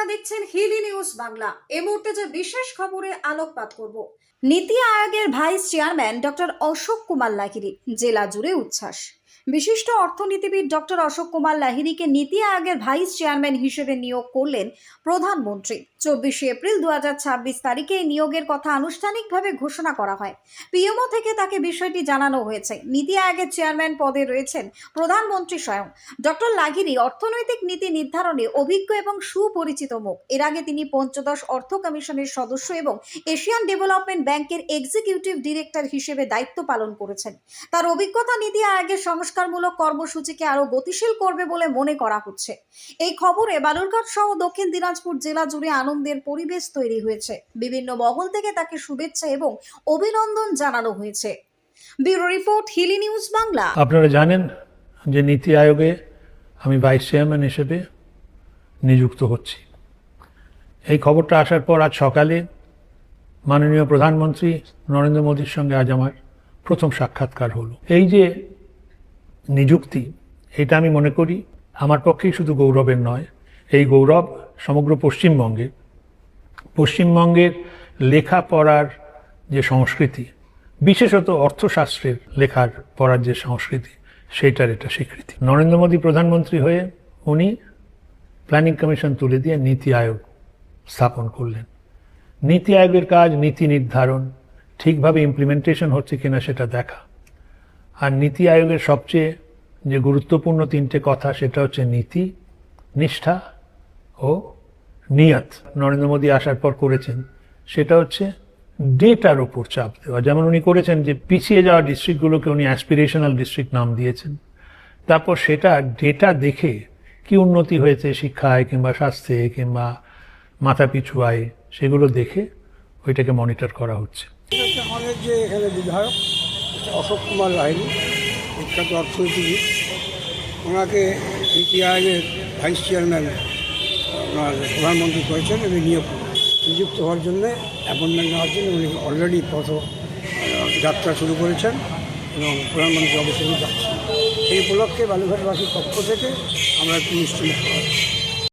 আপনারা দেখছেন হিলি নিউজ বাংলা। এই মুহূর্তে যে বিশেষ খবরে আলোকপাত করব, নীতি আয়োগের vice chairman doctor Ashok Kumar Lahiri, জেলা জুড়ে উচ্ছ্বাস। বিশিষ্ট অর্থনীতিবিদ ডক্টর অশোক কুমার লাহিড়ীকে নীতি আয়োগের ভাইস চেয়ারম্যান হিসেবে নিয়োগ করলেন প্রধানমন্ত্রী। 24 এপ্রিল 2026 তারিখে এই নিয়োগের কথা আনুষ্ঠানিকভাবে ঘোষণা করা হয়। পিএমও থেকে তাকে বিষয়টি জানানো হয়েছে। নীতি আয়োগের চেয়ারম্যান পদে রয়েছেন প্রধানমন্ত্রী স্বয়ং। ডক্টর লাহিড়ী অর্থনৈতিক নীতি নির্ধারণে অভিজ্ঞ এবং সুপরিচিত মুখ। এর আগে তিনি পঞ্চদশ অর্থ কমিশনের সদস্য এবং এশিয়ান ডেভেলপমেন্ট ব্যাংকের এক্সিকিউটিভ ডিরেক্টর হিসেবে দায়িত্ব পালন করেছেন। তার অভিজ্ঞতা নীতি আয়োগের সংস্কারমূলক কর্মসূচিকে আরো গতিশীল করবে বলে মনে করা হচ্ছে। এই খবরে বালুরঘাট সহ দক্ষিণ দিনাজপুর জেলা জুড়ে আনন্দের পরিবেশ তৈরি হয়েছে। বিভিন্ন মহল থেকে তাকে শুভেচ্ছা এবং অভিনন্দন জানানো হয়েছে। Bureau report, Hili news Bangla. আপনারা জানেন যে নীতি আয়োগে আমি ভাইস চেয়ারম্যান হিসেবে নিযুক্ত হচ্ছি। এই খবরটা আসার পর আজ সকালে মাননীয় প্রধানমন্ত্রী নরেন্দ্র মোদীর সঙ্গে আজ আমার প্রথম সাক্ষাৎকার হলো। এই যে নিযুক্তি, এটা আমি মনে করি আমার পক্ষেই শুধু গৌরবের নয়, এই গৌরব সমগ্র পশ্চিমবঙ্গের লেখাপড়ার যে সংস্কৃতি, বিশেষত অর্থশাস্ত্রের লেখার পড়ার যে সংস্কৃতি, সেইটার এটা স্বীকৃতি। নরেন্দ্র মোদী প্রধানমন্ত্রী হয়ে উনি প্ল্যানিং কমিশন তুলে দিয়ে নীতি আয়োগ স্থাপন করলেন। নীতি আয়োগের কাজ নীতি নির্ধারণ, ঠিকভাবে ইমপ্লিমেন্টেশন হচ্ছে কিনা সেটা দেখা। আর নীতি আয়োগের সবচেয়ে যে গুরুত্বপূর্ণ তিনটে কথা, সেটা হচ্ছে নীতি, নিষ্ঠা ও নিয়ত। নরেন্দ্র মোদী আসার পর করেছেন সেটা হচ্ছে ডেটার ওপর চাপ দেওয়া। যেমন উনি করেছেন যে পিছিয়ে যাওয়া ডিস্ট্রিক্টগুলোকে উনি অ্যাসপিরেশনাল ডিস্ট্রিক্ট নাম দিয়েছেন। তারপর সেটা ডেটা দেখে কি উন্নতি হয়েছে শিক্ষায় কিংবা স্বাস্থ্যে কিংবা মাথাপিছু আয়, সেগুলো দেখে ওইটাকে মনিটর করা হচ্ছে। আমাদের যে এখানে বিধায়ক অশোক কুমার লাহিড়ী, বিখ্যাত অর্থনীতিবিদ, ওনাকে নীতি আয়োগের ভাইস চেয়ারম্যান ওনার প্রধানমন্ত্রী করেছেন এবং নিযুক্ত হওয়ার জন্য অ্যাপয়েন্টমেন্ট নেওয়ার জন্য উনি অলরেডি যাত্রা শুরু করেছেন এবং প্রধানমন্ত্রী অবশ্যই যাচ্ছেন। এই উপলক্ষে বালুঘাটবাসীর পক্ষ থেকে আমরা একটু মিষ্টি মুখ